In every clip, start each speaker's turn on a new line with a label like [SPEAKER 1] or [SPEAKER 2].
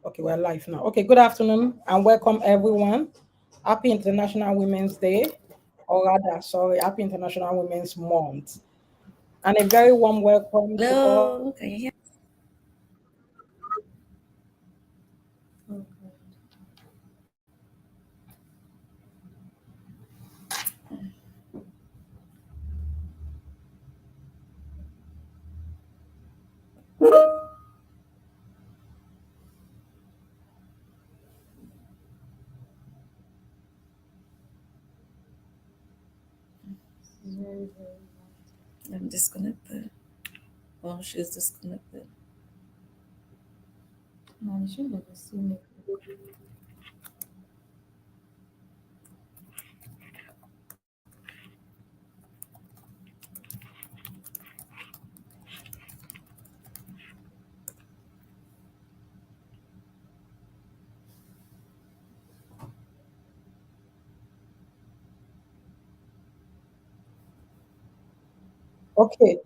[SPEAKER 1] Okay, we're live now. Okay, good afternoon and welcome everyone. Happy International Women's Day, or rather, sorry, Happy International Women's Month. And a very warm welcome to all.
[SPEAKER 2] Hello, can you hear? I'm disconnected. Oh, she's disconnected. No, you shouldn't have seen it.
[SPEAKER 1] Okay,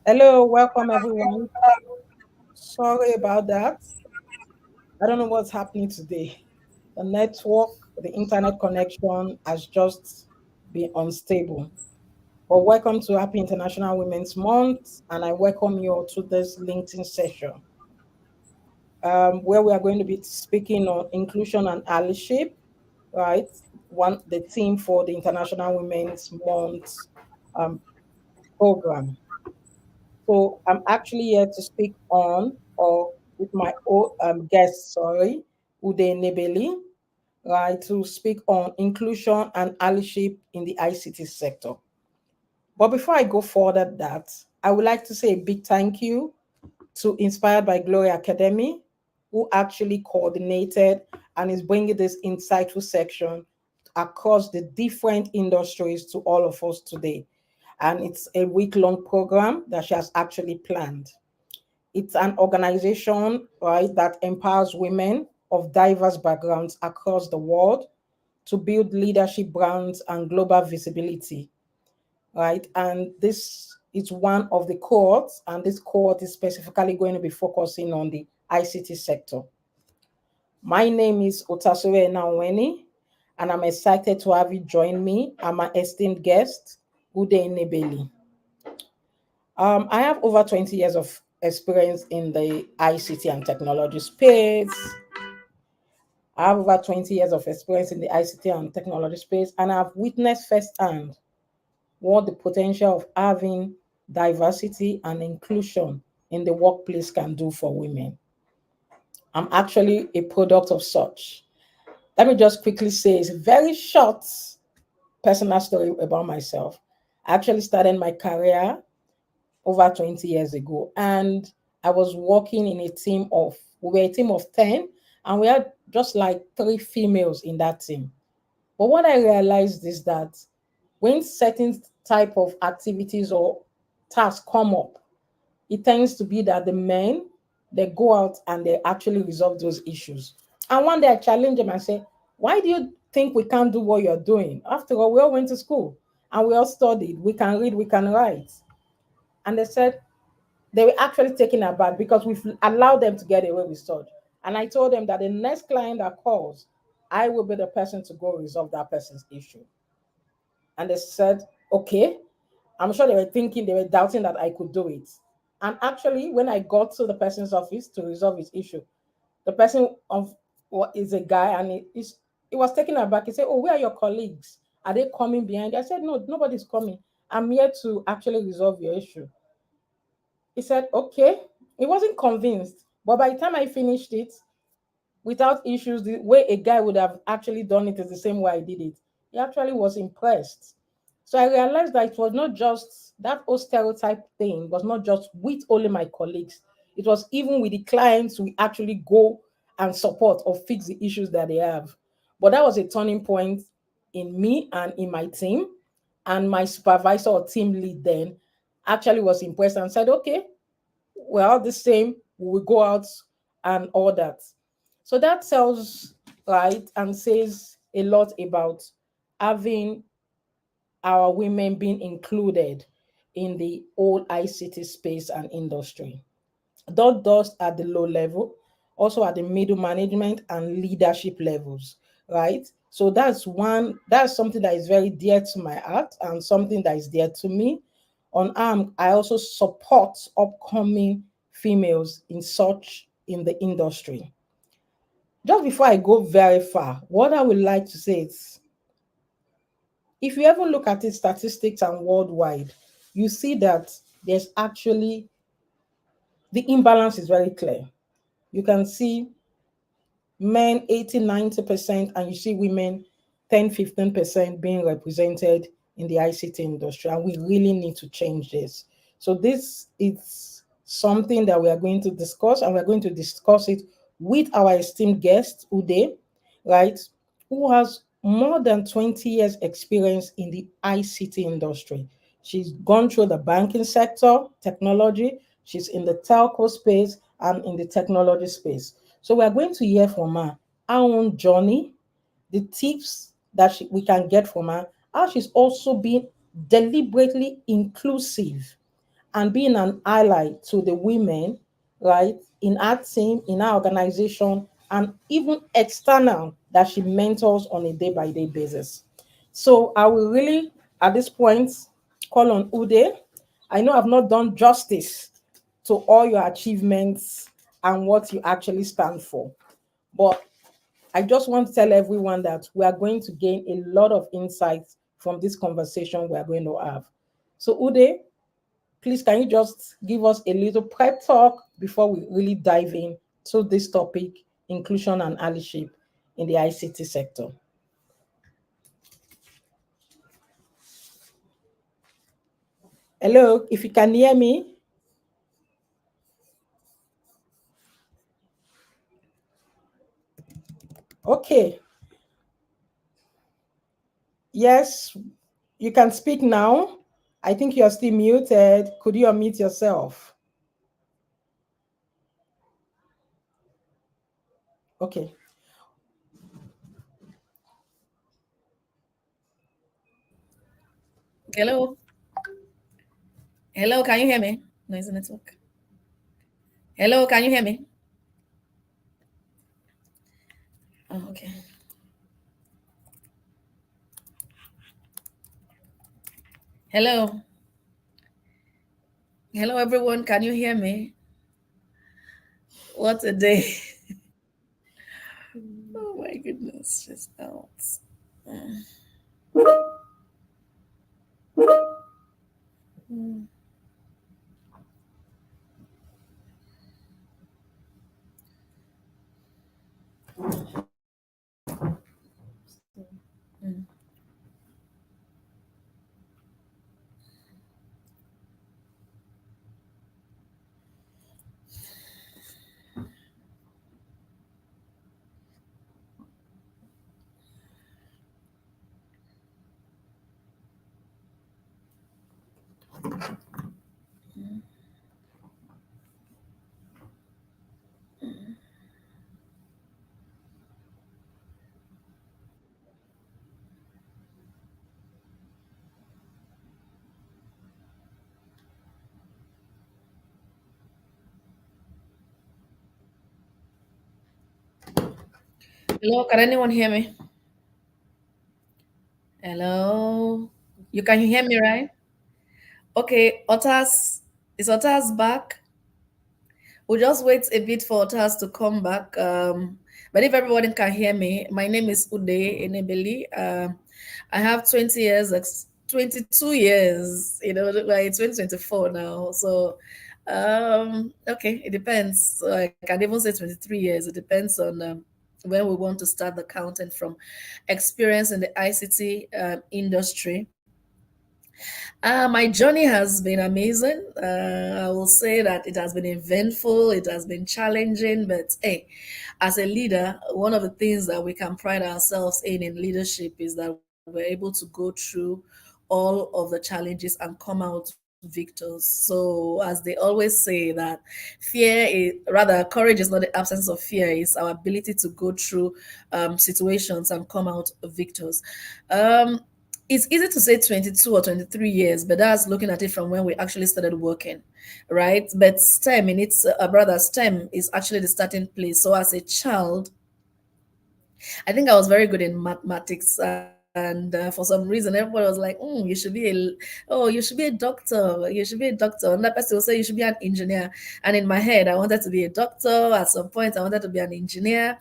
[SPEAKER 1] hello, welcome everyone. Sorry about that. I don't know what's happening today. The network, the internet connection has just been unstable. But welcome to Happy International Women's Month, and I welcome you all to this LinkedIn session, where we are going to be speaking on inclusion and allyship, right? One the theme for the International Women's Month um, program. So I'm actually here to speak on, or with my guest, sorry, Ude Nebeli, right, to speak on inclusion and allyship in the ICT sector. But before I go further, that I would like to say a big thank you to Inspired by Glory Academy, who actually coordinated and is bringing this insightful section across the different industries to all of us today. And it's a week-long program that she has actually planned. It's an organization, right, that empowers women of diverse backgrounds across the world to build leadership brands and global visibility, right? And this is one of the cohorts, and this cohort is specifically going to be focusing on the ICT sector. My name is Otasore Naweni, and I'm excited to have you join me and my esteemed guest, Ude Nebeli. I have over 20 years of experience in the ICT and technology space. I have over 20 years of experience in the ICT and technology space, and I've witnessed firsthand what the potential of having diversity and inclusion in the workplace can do for women. I'm actually a product of such. Let me just quickly say it's a very short personal story about myself. I actually started my career over 20 years ago, and I was working in a team of, we were a team of 10, and we had just like three females in that team. But what I realized is that when certain type of activities or tasks come up, it tends to be that the men, they go out and they actually resolve those issues. And one day I challenge them and say, why do you think we can't do what you're doing? After all, we all went to school and we all studied. We can read, we can write. And they said they were actually taken aback because we've allowed them to get away with such. And I told them that the next client that calls, I will be the person to go resolve that person's issue. And they said, okay. I'm sure they were thinking, they were doubting that I could do it. And actually, when I got to the person's office to resolve his issue, the person of what is a guy, and he was taken aback. He said, oh, where are your colleagues? Are they coming behind? I said, no, nobody's coming. I'm here to actually resolve your issue. He said, okay. He wasn't convinced. But by the time I finished it, without issues, the way a guy would have actually done it is the same way I did it. He actually was impressed. So I realized that it was not just that whole stereotype thing, was not just with only my colleagues. It was even with the clients we actually go and support or fix the issues that they have. But that was a turning point in me and in my team. And my supervisor or team lead then actually was impressed and said, okay, we're all the same. We will go out and all that. So that tells, right, and says a lot about having our women being included in the whole ICT space and industry. Not just at the low level also at the middle management and leadership levels, right? So that's something that is very dear to my heart and something that is dear to me. On ARM, I also support upcoming females in the industry. Just before I go very far, what I would like to say is, if you ever look at it statistics and worldwide, you see that there's actually the imbalance is very clear. You can see men 80-90%, and you see women 10-15% being represented in the ICT industry. And we really need to change this. So this is something that we are going to discuss, and we're going to discuss it with our esteemed guest, Ude, right, who has more than 20 years experience in the ICT industry. She's gone through the banking sector, technology, she's in the telco space, and in the technology space. So we are going to hear from her our own journey, the tips that we can get from her, how she's also been deliberately inclusive and being an ally to the women, right, in our team, in our organization, and even external that she mentors on a day by day basis. So I will really, at this point, call on Ude. I know I've not done justice to all your achievements and what you actually stand for, but I just want to tell everyone that we are going to gain a lot of insights from this conversation we are going to have. So, Ude, please, can you just give us a little prep talk before we really dive in to this topic, inclusion and allyship in the ICT sector? Hello, if you can hear me. Okay. Yes, you can speak now. I think you're still muted. Could you unmute yourself? Okay.
[SPEAKER 2] Hello. Hello, can you hear me? No, it's a network. Hello, can you hear me? Oh, okay. Hello. Hello, everyone. Can you hear me? What a day. Oh my goodness. Just out. Mm. Mm. Mm. Hello, can anyone hear me? Hello. You can hear me, right? Okay, Otters. Is Otters back? We'll just wait a bit for Otters to come back. But if everybody can hear me, my name is Ude Enebeli. I have 20 years, 22 years, we're in 2024 now. So, okay, it depends. So I can even say 23 years. It depends on when we want to start the counting from experience in the ICT industry. My journey has been amazing. I will say that it has been eventful, it has been challenging, but hey, as a leader, one of the things that we can pride ourselves in leadership is that we're able to go through all of the challenges and come out victors. So, as they always say, that courage is not the absence of fear, it's our ability to go through situations and come out victors. Um, it's easy to say 22 or 23 years, but that's looking at it from when we actually started working, right? But STEM in its brother, STEM is actually the starting place. So as a child, I think I was very good in mathematics, and for some reason, everybody was like, you should be you should be a doctor, you should be a doctor. And that person will say, you should be an engineer. And in my head, I wanted to be a doctor. At some point, I wanted to be an engineer,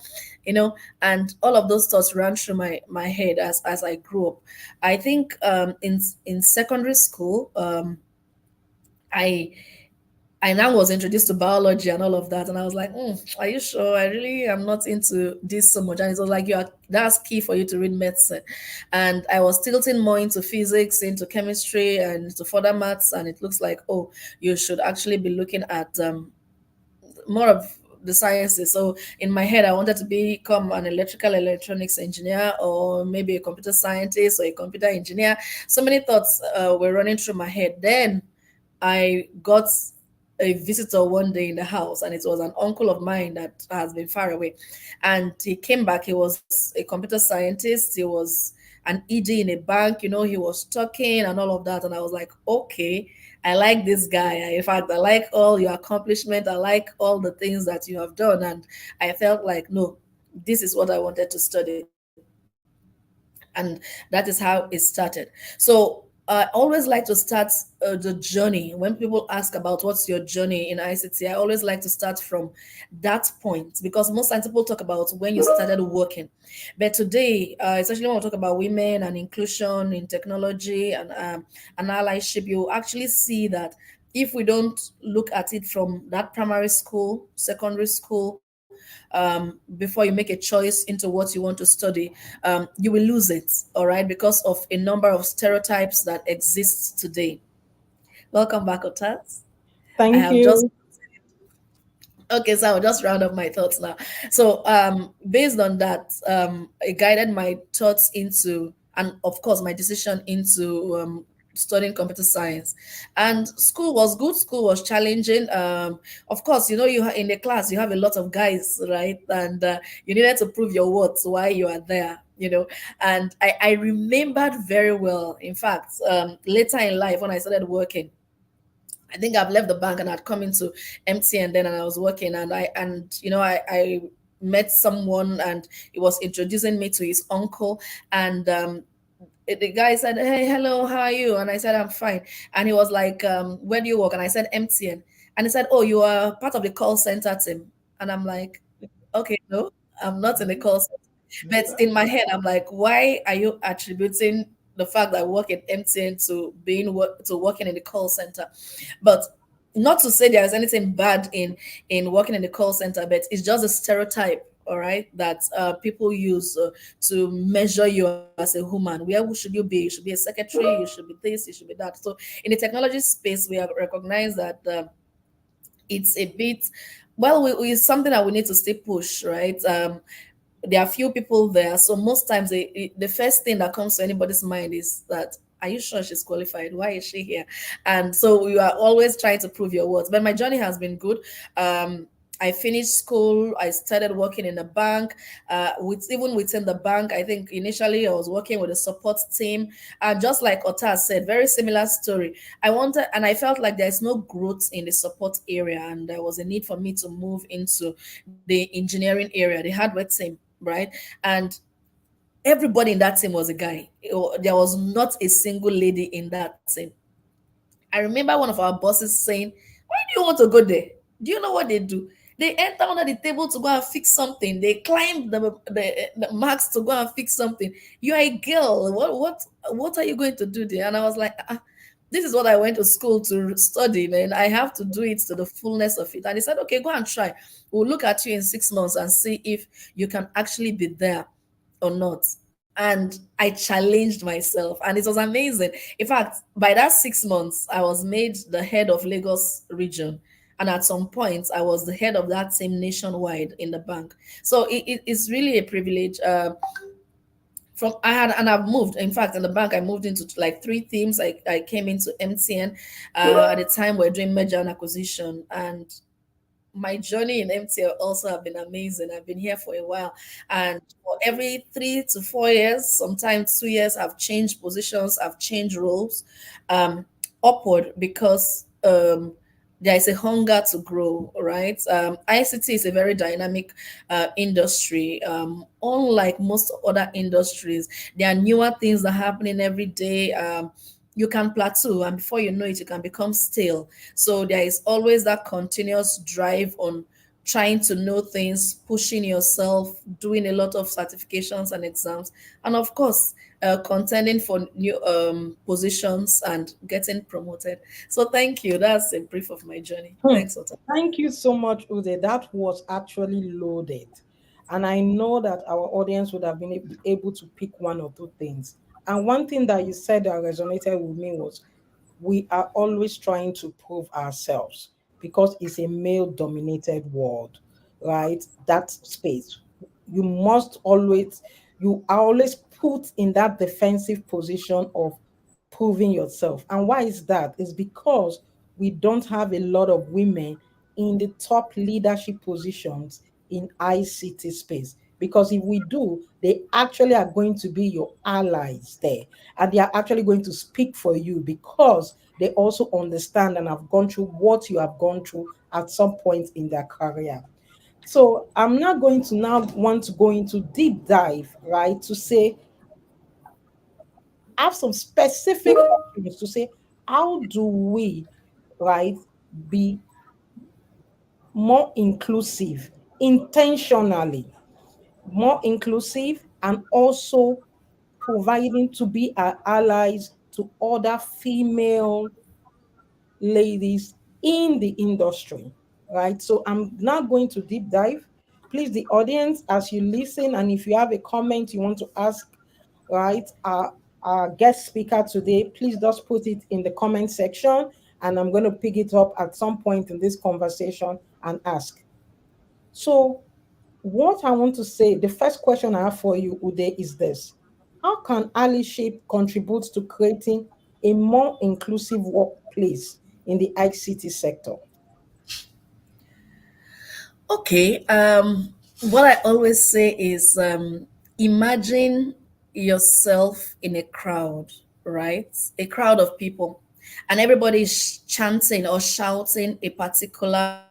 [SPEAKER 2] and all of those thoughts ran through my head as I grew up. I think in secondary school, I I now was introduced to biology and all of that, and I was like, "Are you sure? I really am not into this so much." And it was like, that's key for you to read medicine." And I was tilting more into physics, into chemistry, and into further maths. And it looks like, oh, you should actually be looking at more of the sciences. So in my head, I wanted to become an electrical electronics engineer, or maybe a computer scientist or a computer engineer. So many thoughts were running through my head. Then I got a visitor one day in the house, and it was an uncle of mine that has been far away. And he came back. He was a computer scientist. He was an ED in a bank. He was talking and all of that. And I was like, okay, I like this guy. In fact, I like all your accomplishment. I like all the things that you have done. And I felt like, no, this is what I wanted to study. And that is how it started. So I always like to start the journey. When people ask about what's your journey in ICT, I always like to start from that point, because most times people talk about when you started working. But today, especially when we talk about women and inclusion in technology and allyship, you actually see that if we don't look at it from that primary school, secondary school, before you make a choice into what you want to study, you will lose it, all right, because of a number of stereotypes that exist today. Welcome back, Otas. I
[SPEAKER 1] Thank
[SPEAKER 2] have just
[SPEAKER 1] you.
[SPEAKER 2] Okay, so I'll just round up my thoughts now. So, based on that, it guided my thoughts into, and of course, my decision into studying computer science. And school was good. School was challenging. Of course, in the class you have a lot of guys, right? And you needed to prove your worth while you are there. And I remembered very well. In fact, later in life when I started working, I think I've left the bank and I'd come into MTN then, and I was working, and I met someone, and he was introducing me to his uncle. And the guy said, "Hey, hello, how are you?" And I said, "I'm fine." And he was like, "Where do you work?" And I said, "MTN." And he said, "Oh, you are part of the call center team." And I'm like, "Okay, no, I'm not in the call center." But in my head, I'm like, why are you attributing the fact that I work at MTN to to working in the call center? But not to say there is anything bad in working in the call center, but it's just a stereotype, all right, that people use to measure you as a human. Where should you be? You should be a secretary, you should be this, you should be that. So in the technology space, we have recognized that it's a bit, well, it's something that we need to still push, right? There are few people there, so most times the first thing that comes to anybody's mind is that, are you sure she's qualified? Why is she here? And so you are always trying to prove your worth. But my journey has been good. I finished school. I started working in a bank. Even within the bank, I think initially I was working with a support team, and just like Otas said, very similar story. I wanted, and I felt like there's no growth in the support area, and there was a need for me to move into the engineering area, the hardware team, right? And everybody in that team was a guy. There was not a single lady in that team. I remember one of our bosses saying, "Why do you want to go there? Do you know what they do? They enter under the table to go and fix something. They climb the marks to go and fix something. You are a girl. What are you going to do there?" And I was like, this is what I went to school to study, man. I have to do it to the fullness of it. And he said, "Okay, go and try. We'll look at you in 6 months and see if you can actually be there or not." And I challenged myself, and it was amazing. In fact, by that 6 months, I was made the head of Lagos region. And at some point, I was the head of that team nationwide in the bank. So it's really a privilege. From I had and I've moved. In fact, in the bank, I moved into like three teams. I came into MTN at the time we're doing merger and acquisition, and my journey in MTL also have been amazing. I've been here for a while, and for every 3 to 4 years, sometimes 2 years, I've changed positions, I've changed roles, upward because there is a hunger to grow, right? ICT is a very dynamic industry. Unlike most other industries, there are newer things that are happening every day. You can plateau, and before you know it, you can become stale. So there is always that continuous drive on trying to know things, pushing yourself, doing a lot of certifications and exams, and of course, contending for new positions and getting promoted. So thank you. That's a brief of my journey.
[SPEAKER 1] Hmm.
[SPEAKER 2] Thanks, Ota.
[SPEAKER 1] Thank you so much, Ude. That was actually loaded. And I know that our audience would have been able to pick one or two things. And one thing that you said that resonated with me was we are always trying to prove ourselves because it's a male dominated world, right? That space. You must always, you are always put in that defensive position of proving yourself. And why is that? It's because we don't have a lot of women in the top leadership positions in ICT space. Because if we do, they actually are going to be your allies there. And they are actually going to speak for you because they also understand and have gone through what you have gone through at some point in their career. So I'm not going to now want to go into deep dive, right? To say, have some specific options to say, how do we, right, be more inclusive intentionally, more inclusive, and also providing to be our allies to other female ladies in the industry, right? So I'm not going to deep dive. Please, the audience, as you listen, and if you have a comment you want to ask, right, our guest speaker today, please just put it in the comment section, and I'm going to pick it up at some point in this conversation and ask. So, what I want to say, the first question I have for you, Ude, is this: how can Allyship contribute to creating a more inclusive workplace in the ICT sector?
[SPEAKER 2] Okay. What I always say is imagine yourself in a crowd, right? A crowd of people, and everybody is chanting or shouting a particular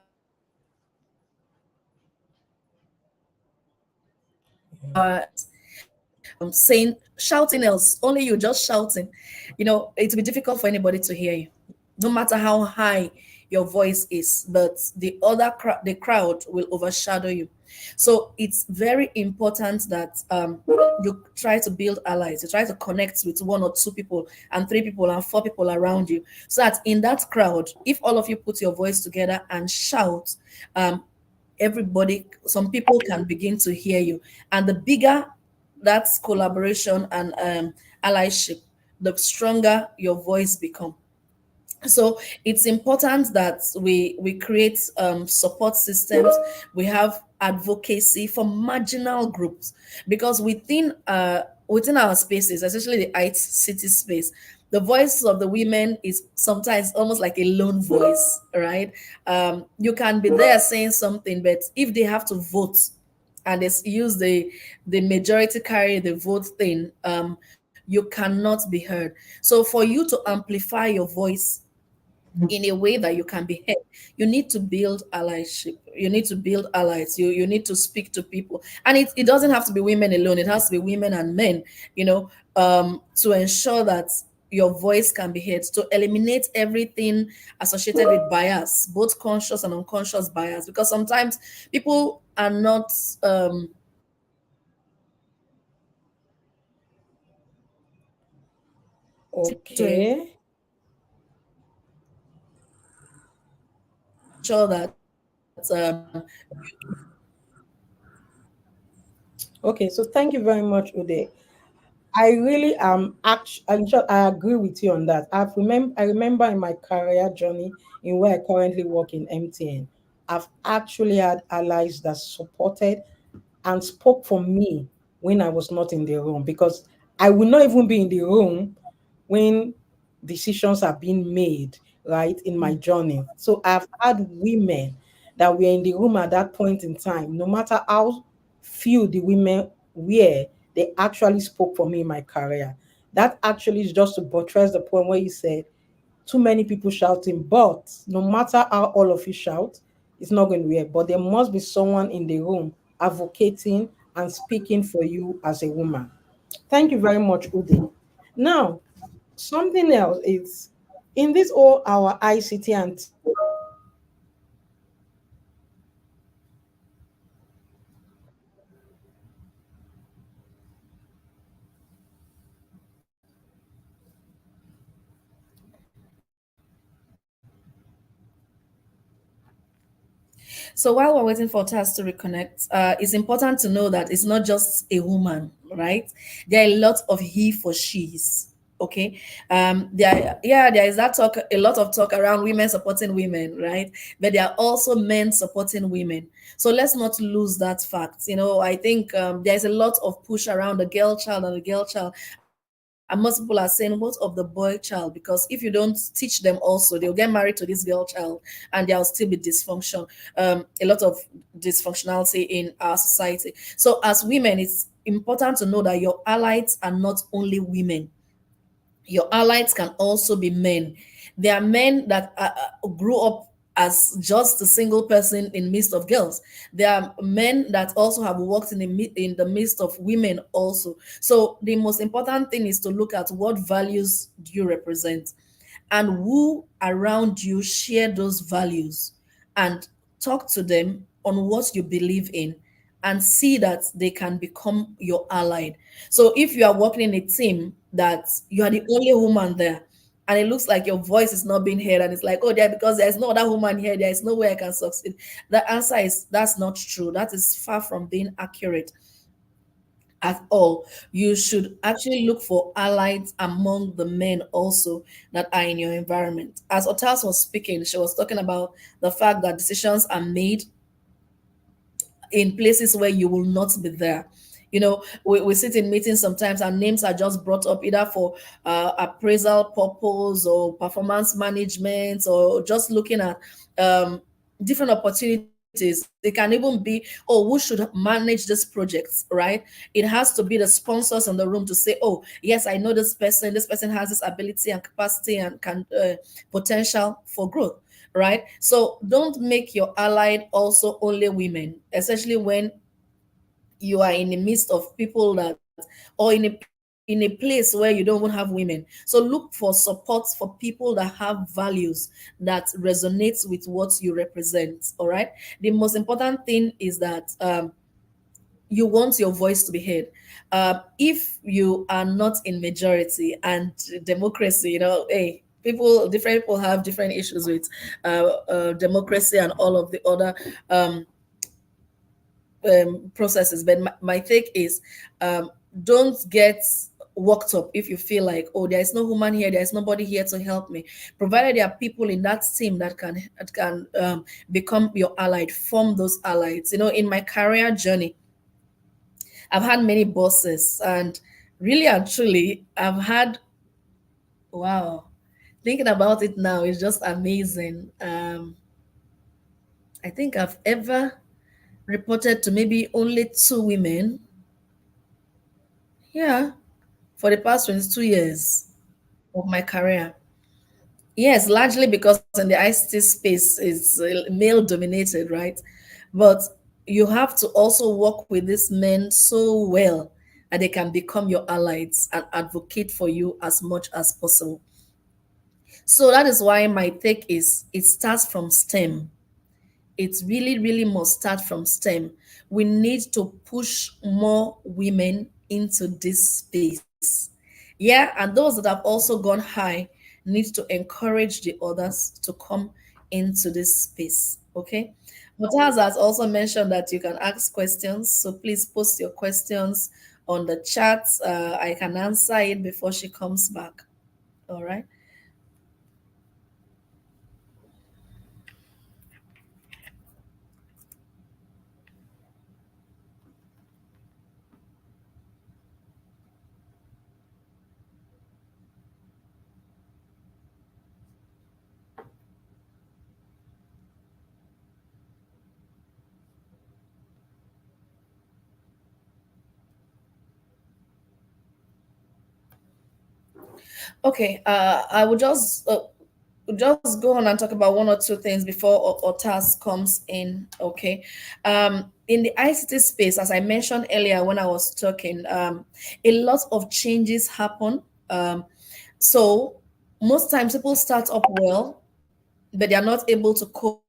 [SPEAKER 2] saying shouting else, only you just shouting. It will be difficult for anybody to hear you, no matter how high your voice is. But the crowd will overshadow you. So it's very important that you try to build allies. You try to connect with one or two people and three people and four people around you, so that in that crowd, if all of you put your voice together and shout, um, everybody, some people can begin to hear you. And the bigger that's collaboration and allyship, the stronger your voice become. So it's important that we create support systems. We have advocacy for marginal groups, because within our spaces, especially the ICT space, the voice of the women is sometimes almost like a lone voice, right? You can be there saying something, but if they have to vote and they use the majority carry the vote thing, you cannot be heard. So for you to amplify your voice in a way that you can be heard, you need to build allyship. You need to build allies. You need to speak to people, and it doesn't have to be women alone. It has to be women and men, to ensure that your voice can be heard, to eliminate everything associated with bias, both conscious and unconscious bias, because sometimes people are not to
[SPEAKER 1] Okay.
[SPEAKER 2] ensure that
[SPEAKER 1] Okay, so thank you very much, Ude. I really am actually, I agree with you on that. I remember in my career journey in where I currently work in MTN, I've actually had allies that supported and spoke for me when I was not in the room, because I will not even be in the room when decisions are being made, right, in my journey. So I've had women that were in the room at that point in time, no matter how few the women were, they actually spoke for me in my career. That actually is just to buttress the point where you said too many people shouting, but no matter how all of you shout, it's not going to work. But there must be someone in the room advocating and speaking for you as a woman. Thank you very much, Ude. Now, something else is in this all our ICT and
[SPEAKER 2] So while we're waiting for Taz to reconnect, it's important to know that it's not just a woman, right? There are a lot of he for she's. Okay. There is that talk, a lot of talk around women supporting women, right? But there are also men supporting women. So let's not lose that fact. I think there's a lot of push around the girl child and the girl child. And most people are saying, what of the boy child? Because if you don't teach them also, they'll get married to this girl child and there'll still be dysfunction, a lot of dysfunctionality in our society. So as women, it's important to know that your allies are not only women. Your allies can also be men. There are men that grew up as just a single person in midst of girls. There are men that also have worked in the midst of women also. So the most important thing is to look at what values do you represent and who around you share those values, and talk to them on what you believe in and see that they can become your allied. So if you are working in a team that you are the only woman there and it looks like your voice is not being heard and it's like, oh, there, because there's no other woman here, there is no way I can succeed. The answer is that's not true. That is far from being accurate at all. You should actually look for allies among the men also that are in your environment. As Otas was speaking, she was talking about the fact that decisions are made in places where you will not be there. We sit in meetings sometimes and names are just brought up either for appraisal purpose or performance management or just looking at different opportunities. It can even be, oh, who should manage this project, right? It has to be the sponsors in the room to say, oh, yes, I know this person has this ability and capacity and can potential for growth, right? So don't make your allied also only women, especially when you are in the midst of people that, or in a place where you don't even have women. So look for support for people that have values that resonates with what you represent. All right. The most important thing is that you want your voice to be heard. If you are not in majority and democracy, hey, different people have different issues with democracy and all of the other processes. But my take is, don't get worked up if you feel like, oh, there is no woman here, there is nobody here to help me. Provided there are people in that team that can become your allied, form those allies. In my career journey, I've had many bosses, and really and truly, I've had, wow, thinking about it now is just amazing. I think I've ever reported to maybe only two women. Yeah, for the past 22 years of my career. Yes, largely because in the ICT space is male dominated, right? But you have to also work with these men so well that they can become your allies and advocate for you as much as possible. So that is why my take is it starts from STEM. It really, really must start from STEM. We need to push more women into this space. Yeah, and those that have also gone high need to encourage the others to come into this space. Okay. Mutaz has also mentioned that you can ask questions. So please post your questions on the chat. I can answer it before she comes back. All right. Okay, I will just go on and talk about one or two things before Otas comes in. Okay, in the ICT space, as I mentioned earlier when I was talking, a lot of changes happen. So most times people start up well, but they are not able to cope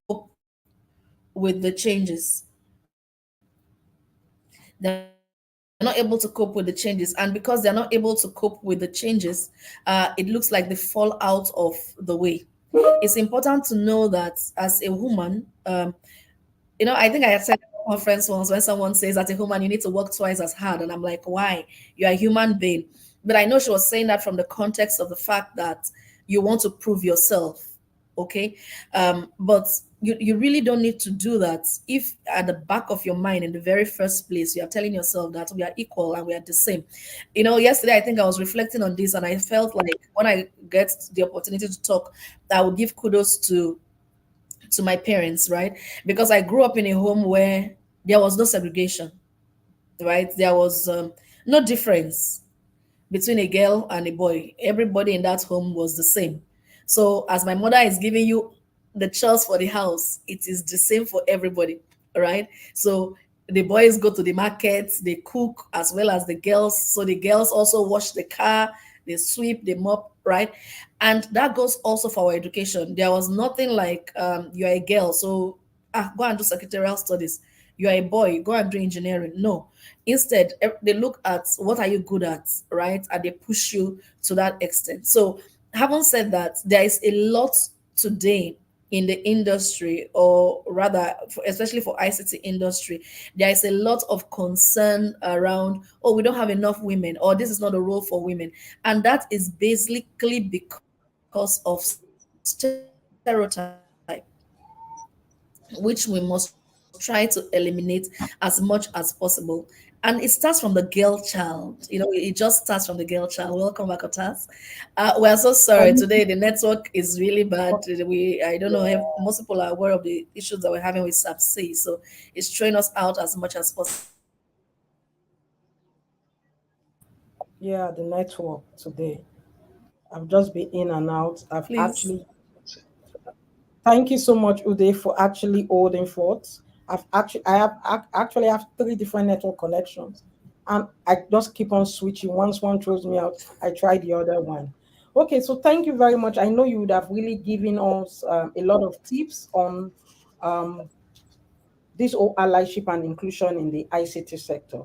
[SPEAKER 2] with the changes. They're not able to cope with the changes, and because they're not able to cope with the changes, it looks like they fall out of the way. It's important to know that as a woman, I think I had said at a conference once when someone says as a woman you need to work twice as hard, and I'm like, why? You're a human being. But I know she was saying that from the context of the fact that you want to prove yourself. Okay, but you really don't need to do that if at the back of your mind in the very first place you are telling yourself that we are equal and we are the same. Yesterday I think I was reflecting on this, and I felt like when I get the opportunity to talk, I will give kudos to my parents, right? Because I grew up in a home where there was no segregation, right? There was no difference between a girl and a boy. Everybody in that home was the same. So as my mother is giving you the chores for the house, it is the same for everybody, right? So the boys go to the market, they cook as well as the girls. So the girls also wash the car, they sweep, they mop, right? And that goes also for our education. There was nothing like you're a girl, so go and do secretarial studies. You are a boy, go and do engineering. No. Instead, they look at what are you good at, right? And they push you to that extent. So, having said that, there is a lot today in the industry, or rather, especially for ICT industry, there is a lot of concern around, oh, we don't have enough women, or this is not a role for women. And that is basically because of stereotype, which we must try to eliminate as much as possible. And it starts from the girl child. It just starts from the girl child. Welcome back, Otas. We are so sorry. Today the
[SPEAKER 1] Thank
[SPEAKER 2] network is really bad. I don't know if most
[SPEAKER 1] you.
[SPEAKER 2] people are aware of the issues that we're having with SAPC. So it's throwing us out as much as possible.
[SPEAKER 1] Yeah, the network today. I've just been in and out. I've
[SPEAKER 2] Please.
[SPEAKER 1] actually Thank you so much, Uday, for actually holding forth. Actually have three different network connections, and I just keep on switching. Once one throws me out, I try the other one. Okay, so thank you very much. I know you would have really given us a lot of tips on um, this whole allyship and inclusion in the ICT sector.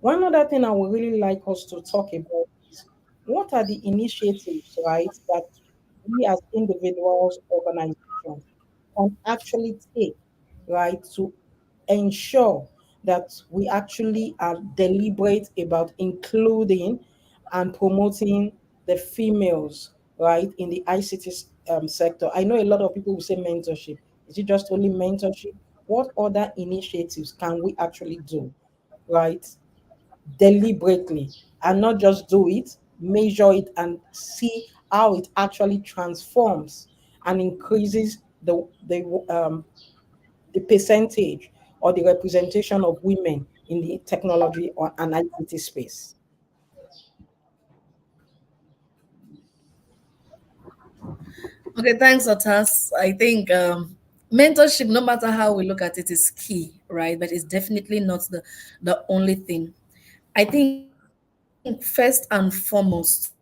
[SPEAKER 1] One other thing I would really like us to talk about is what are the initiatives, right, that we as individuals, organizations can actually take, right, to ensure that we actually are deliberate about including and promoting the females, right, in the ICT sector. I know a lot of people will say mentorship. Is it just only mentorship? What other initiatives can we actually do, right, deliberately, and not just do it, measure it, and see how it actually transforms and increases the percentage or the representation of women in the technology or an ICT space.
[SPEAKER 2] Okay, thanks, Otas. I think mentorship, no matter how we look at it, is key, right? But it's definitely not the only thing. I think first and foremost,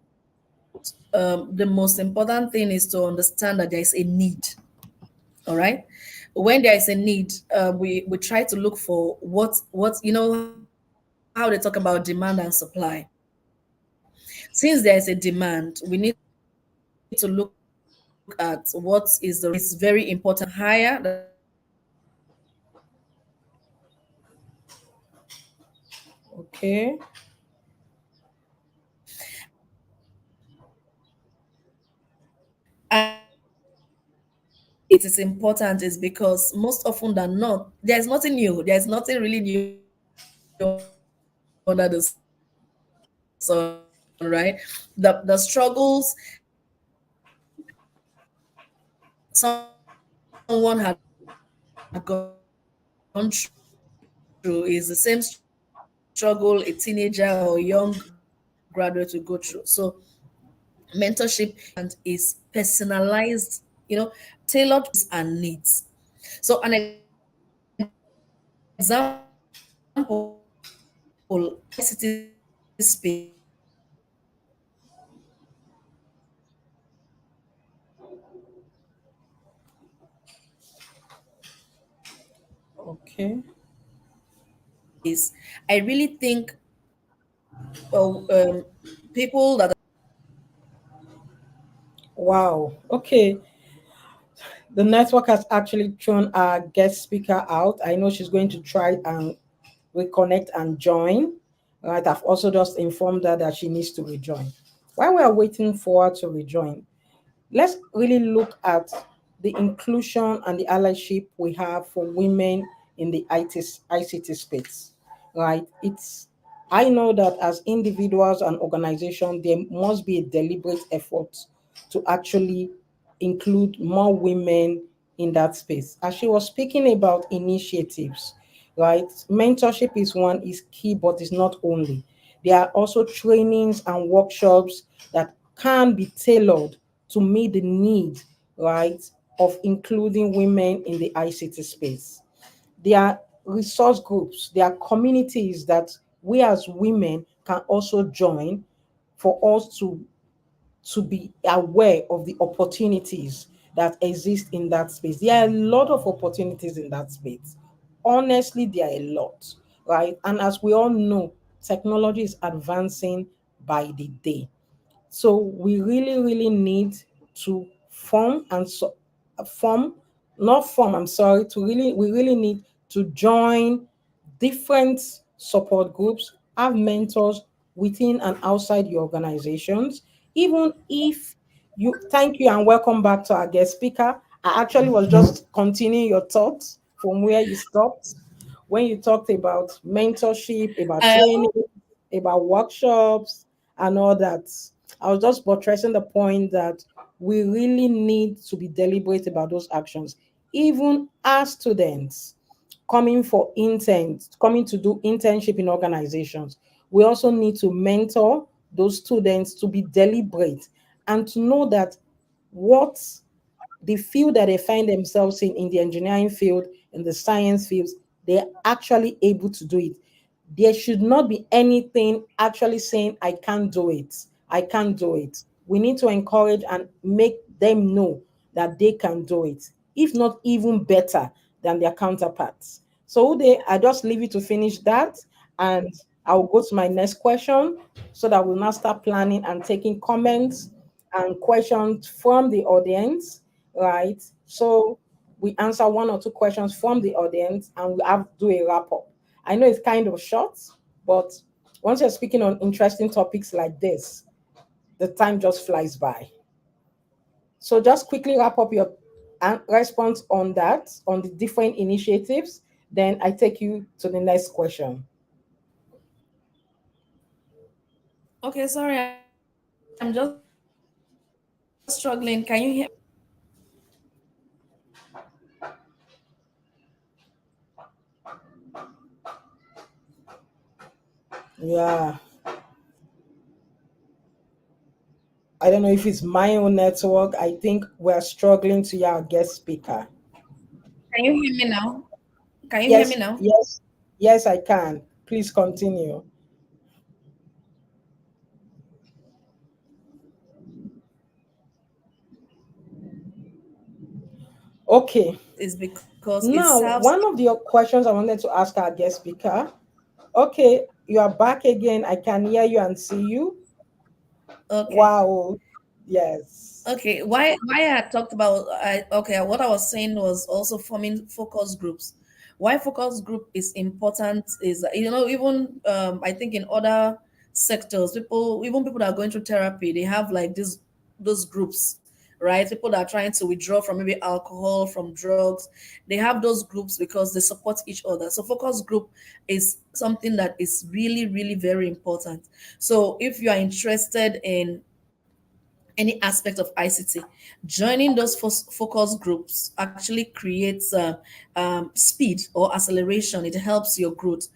[SPEAKER 2] the most important thing is to understand that there is a need. All right. When there is a need, we try to look for what how they talk about demand and supply. Since there is a demand, we need to look at what is the resource that is very important. And that resource is very important to hire. That resource is very important to train. That resource is very important to train.
[SPEAKER 1] Okay.
[SPEAKER 2] And why it is important is because most often than not, there's nothing new. There's nothing really new under the sun, right? The struggles that someone had gone through is the same struggles a teenager or young graduate will go through. So when we look at mentorship and is personalized, tailored and needs. So an example, ICT space,
[SPEAKER 1] Okay.
[SPEAKER 2] I really think people that
[SPEAKER 1] Wow. Okay. The network has actually thrown our guest speaker out. I know she's going to try and reconnect and join. Right. I've also just informed her that she needs to rejoin. While we are waiting for her to rejoin, let's really look at the inclusion and the allyship we have for women in the ICT space, right? I know that as individuals and organizations, there must be a deliberate effort to actually include more women in that space. As she was speaking about initiatives, right? Mentorship is one, is key, but it's not only. There are also trainings and workshops that can be tailored to meet the need, right, of including women in the ICT space. There are resource groups, there are communities that we as women can also join for us to be aware of the opportunities that exist in that space. There are a lot of opportunities in that space. Honestly, there are a lot, right? And as we all know, technology is advancing by the day. So we really, really need to form and form, not form, I'm sorry, we really need to join different support groups, have mentors within and outside your organizations. Even if you, thank you and welcome back to our guest speaker. I actually was just continuing your thoughts from where you stopped when you talked about mentorship, about
[SPEAKER 2] I
[SPEAKER 1] training, about workshops, and all that. I was just buttressing the point that we really need to be deliberate about those actions, even as students coming to do internship in organizations. We also need to mentor those students to be deliberate and to know that what the field that they find themselves in the engineering field, in the science fields, they're actually able to do it. There should not be anything actually saying, I can't do it. I can't do it. We need to encourage and make them know that they can do it, if not even better than their counterparts. So I just leave you to finish that, and I'll go to my next question so that we'll now start planning and taking comments and questions from the audience, right? So we answer one or two questions from the audience and we have do a wrap up. I know it's kind of short, but once you're speaking on interesting topics like this, the time just flies by. So just quickly wrap up your response on that, on the different initiatives. Then I take you to the next question.
[SPEAKER 2] okay, sorry, I'm just struggling. Can you hear me now?
[SPEAKER 1] Yeah, I don't know if it's my own network. I think we're struggling to hear our guest speaker.
[SPEAKER 2] Can you hear me now? Can you hear
[SPEAKER 1] Yes,
[SPEAKER 2] me now?
[SPEAKER 1] yes, yes, I can. Please continue. Okay.
[SPEAKER 2] Is because it
[SPEAKER 1] Now,
[SPEAKER 2] serves.
[SPEAKER 1] one of the questions I wanted to ask our guest speaker. Okay, you are back again. I can hear you and see you.
[SPEAKER 2] Okay.
[SPEAKER 1] Wow. Yes.
[SPEAKER 2] Okay, why I talked about okay, what I was saying was also forming focus groups. Why focus group is important is that, even I think in other sectors, people that are going through therapy, they have like this those groups, right? People that are trying to withdraw from maybe alcohol, from drugs, they have those groups because they support each other. So focus group is something that is really, really very important. So if you are interested in any aspect of ICT, joining those focus groups actually creates speed or acceleration. It helps your growth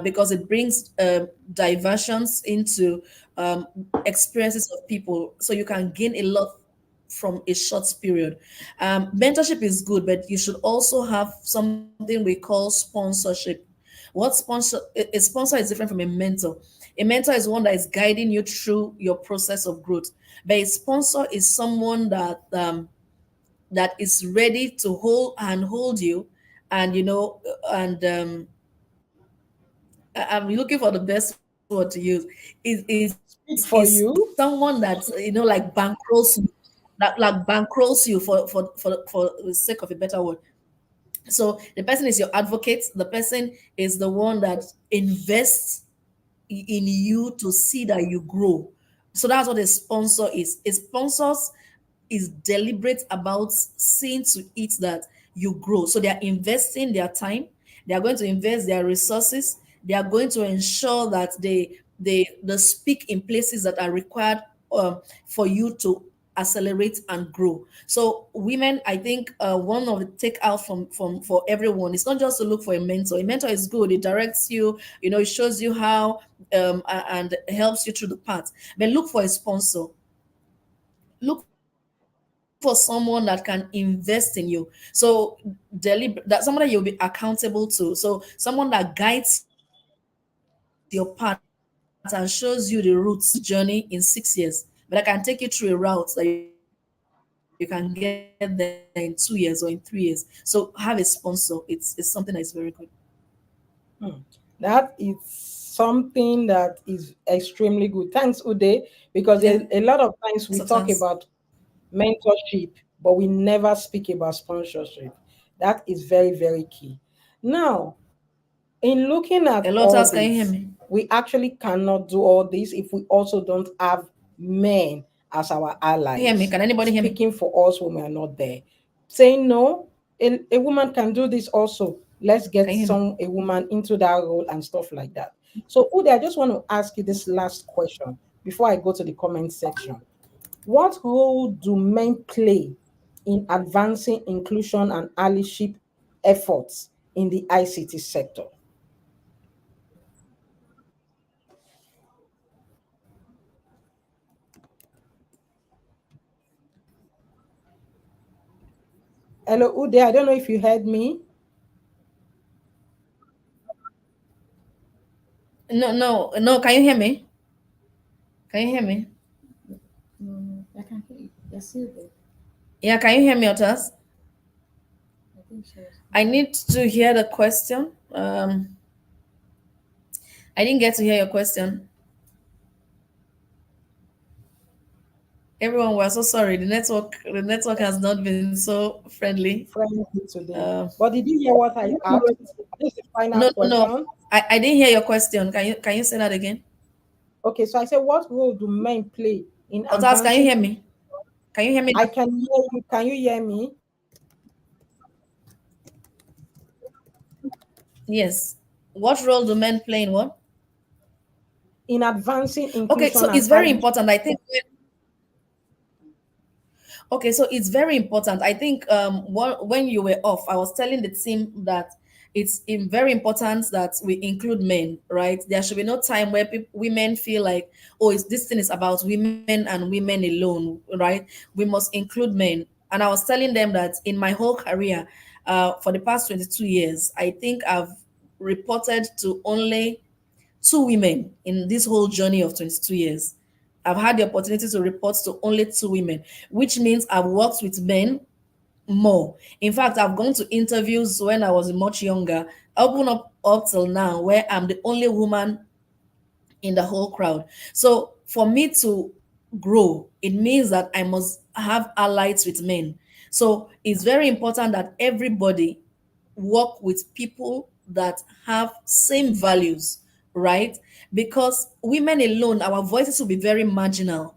[SPEAKER 2] because it brings diversions into um, experiences of people, so you can gain a lot from a short period. Mentorship is good, but you should also have something we call sponsorship. A sponsor is different from a mentor. A mentor is one that is guiding you through your process of growth, but a sponsor is someone that is ready to hold you, and and I'm looking for the best word to use. Is
[SPEAKER 1] Speak for
[SPEAKER 2] someone that
[SPEAKER 1] you.
[SPEAKER 2] like bankrolls you, like bankrolls you for the sake of a better word. So the person is your advocate. The person is the one that invests in you to see that you grow. So that's what a sponsor is. A sponsor is deliberate about seeing to it that you grow. So they are investing their time, they are going to invest their resources, they are going to ensure that they speak in places that are required for you to accelerate and grow. So women, I think one of the take out from for everyone is not just to look for a mentor. A mentor is good, it directs you, it shows you how, and helps you through the path. But look for a sponsor. Look for someone that can invest in you. So that someone that you'll be accountable to. So someone that guides your path and shows you the routes to this journey in 6 years, but I can take you through a route that you can get there in 2 years or in 3 years. So have a sponsor. It's something that is very good.
[SPEAKER 1] Hmm. That is something that is extremely good. Thanks, Ude, because
[SPEAKER 2] Yeah.
[SPEAKER 1] a lot of times we
[SPEAKER 2] So
[SPEAKER 1] talk
[SPEAKER 2] that's
[SPEAKER 1] about mentorship, but we never speak about sponsorship. That is very, very key. Now, in looking
[SPEAKER 2] a
[SPEAKER 1] at
[SPEAKER 2] lot
[SPEAKER 1] all
[SPEAKER 2] else. Can you hear
[SPEAKER 1] this,
[SPEAKER 2] me?
[SPEAKER 1] we actually cannot do all this if we also don't have men as our
[SPEAKER 2] Hear me?
[SPEAKER 1] allies,
[SPEAKER 2] Can anybody hear me?
[SPEAKER 1] speaking for us when we are not there, saying no, a woman can do this also. Let's get
[SPEAKER 2] Can you hear me?
[SPEAKER 1] a woman into that role and stuff like that. So, Ude, I just want to ask you this last question before I go to the comment section. What role do men play in advancing inclusion and allyship efforts in the ICT sector? Hello, Ude. I don't know if you heard me.
[SPEAKER 2] No, no, no. Can you hear me? Can you hear me?
[SPEAKER 3] I can hear you. You're still there.
[SPEAKER 2] Yeah, can you hear me, Otas?
[SPEAKER 3] I think she was.
[SPEAKER 2] I need to hear the question. I didn't get to hear your question. Everyone, we're so sorry. The network has not been so friendly.
[SPEAKER 1] Friendly today.
[SPEAKER 2] Uh,
[SPEAKER 1] But did you hear what I asked? This is the final
[SPEAKER 2] no, no, no.
[SPEAKER 1] question.
[SPEAKER 2] I didn't hear your question. Can you say that again?
[SPEAKER 1] Okay, so I said, what role do men play in
[SPEAKER 2] Otas, can you
[SPEAKER 1] advancing?
[SPEAKER 2] hear me? Can you hear me
[SPEAKER 1] I
[SPEAKER 2] now?
[SPEAKER 1] can hear you. Can you hear me?
[SPEAKER 2] Yes. What role do men play in what?
[SPEAKER 1] In advancing
[SPEAKER 2] Okay, so
[SPEAKER 1] inclusion and
[SPEAKER 2] it's very
[SPEAKER 1] allyship.
[SPEAKER 2] important. I think. Okay, so it's very important. I think when you were off, I was telling the team that very important that we include men, right? There should be no time where women feel like, oh, this thing is about women and women alone, right? We must include men. And I was telling them that in my whole career, for the past 22 years, I think I've reported to only 2 women in this whole journey of 22 years. I've had the opportunity to report to only 2 women, which means I've worked with men more. In fact, I've gone to interviews when I was much younger, up till now, where I'm the only woman in the whole crowd. So for me to grow, it means that I must have allies with men. So it's very important that everybody work with people that have same values, right? Because women alone, our voices will be very marginal,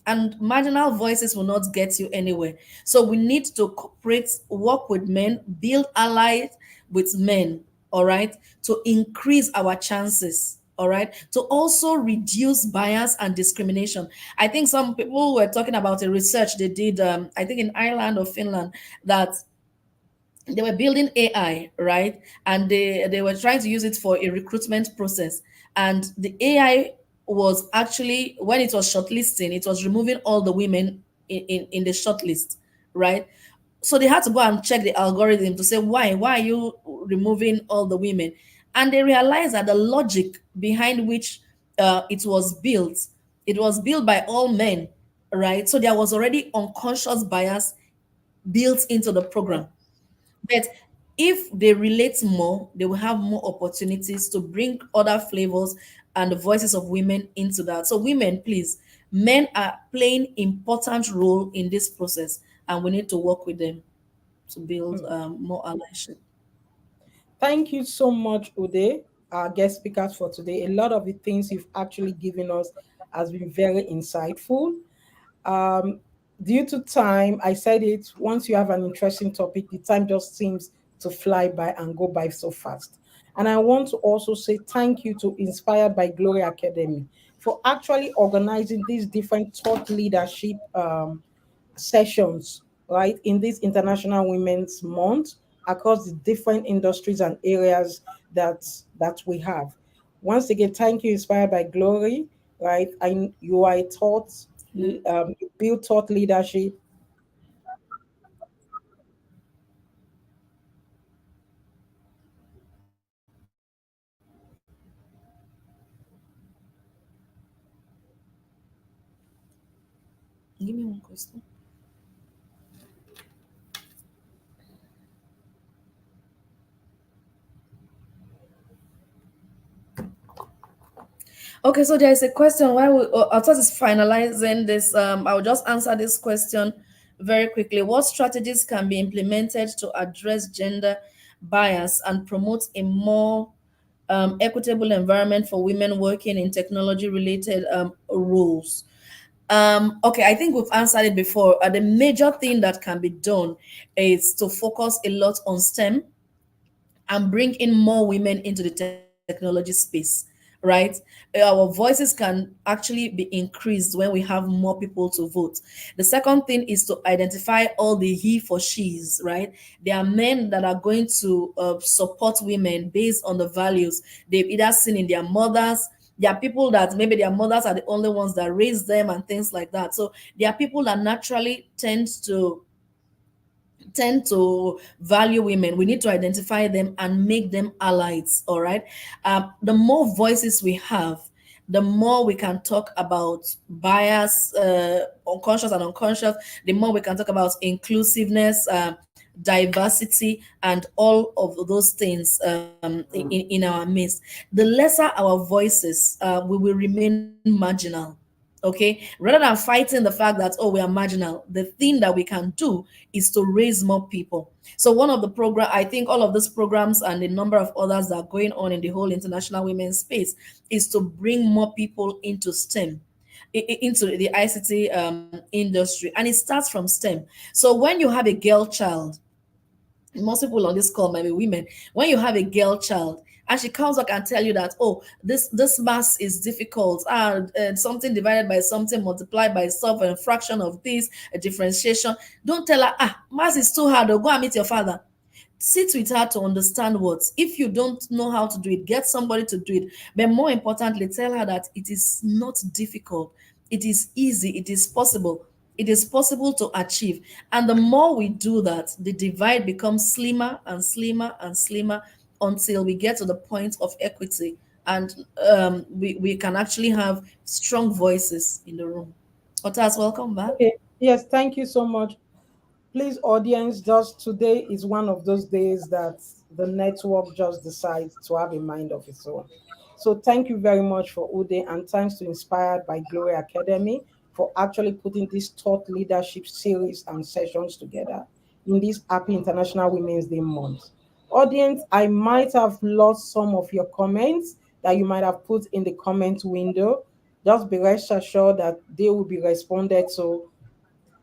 [SPEAKER 2] and marginal voices will not get you anywhere. So we need to cooperate, work with men, build allies with men, all right, to increase our chances, all right, to also reduce bias and discrimination. I think some people were talking about a research they did, I think in Ireland or Finland, that they were building AI, right? And they were trying to use it for a recruitment process. And the AI was actually, when it was shortlisting, it was removing all the women in the shortlist, right? So they had to go and check the algorithm to say, why are you removing all the women? And they realized that the logic behind which it was built by all men, right? So there was already unconscious bias built into the program. But if they relate more, they will have more opportunities to bring other flavors and the voices of women into that. So women, please, men are playing important role in this process, and we need to work with them to build more allyship.
[SPEAKER 1] Thank you so much, Ude, our guest speakers for today. A lot of the things you've actually given us has been very insightful. Um, Due to time, I said it, once you have an interesting topic, the time just seems to fly by and go by so fast. And I want to also say thank you to Inspired by Glory Academy for actually organizing these different thought leadership sessions, right, in this International Women's Month across the different industries and areas that we have. Once again, thank you, Inspired by Glory, right? And you are a thought, you build thought leadership.
[SPEAKER 2] Give me one question. Okay, so there is a question while Autos is finalizing this. I'll just answer this question very quickly. What strategies can be implemented to address gender bias and promote a more equitable environment for women working in technology related roles? Okay, I think we've answered it before. The major thing that can be done is to focus a lot on STEM and bring in more women into the technology space, right? Our voices can actually be increased when we have more people to vote. The second thing is to identify all the he for she's, right? There are men that are going to support women based on the values they've either seen in their mothers. There are people that maybe their mothers are the only ones that raise them and things like that. So there are people that naturally tend to value women. We need to identify them and make them allies. All right. The more voices we have, the more we can talk about bias, unconscious and unconscious, the more we can talk about inclusiveness, diversity, and all of those things in our midst. The lesser our voices, we will remain marginal. Okay, rather than fighting the fact that, oh, we are marginal, the thing that we can do is to raise more people. So one of the program, I think all of these programs and a number of others that are going on in the whole international women's space is to bring more people into STEM, into the ICT industry, and it starts from STEM. So when you have a girl child, most people on this call might be women. When you have a girl child and she comes back and tell you that, oh, this math is difficult, something divided by something multiplied by itself, and a fraction of this, a differentiation, don't tell her, math is too hard, or go and meet your father. Sit with her to understand what. If you don't know how to do it, get somebody to do it. But more importantly, tell her that it is not difficult. It is easy. It is possible. It is possible to achieve. And the more we do that, the divide becomes slimmer and slimmer and slimmer until we get to the point of equity. And we can actually have strong voices in the room. Otas, welcome back.
[SPEAKER 1] Okay. Yes, thank you so much. Please, audience, just today is one of those days that the network just decides to have a mind of its own. So thank you very much for Ude, and thanks to Inspired by Glory Academy for actually putting this thought leadership series and sessions together in this happy International Women's Day month. Audience, I might have lost some of your comments that you might have put in the comment window. Just be rest assured that they will be responded to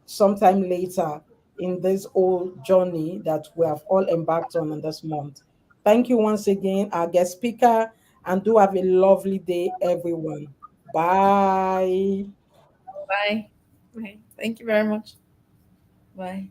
[SPEAKER 1] sometime later in this whole journey that we have all embarked on in this month. Thank you once again, our guest speaker, and do have a lovely day, everyone. Bye.
[SPEAKER 2] Bye. Bye. Thank you very much. Bye.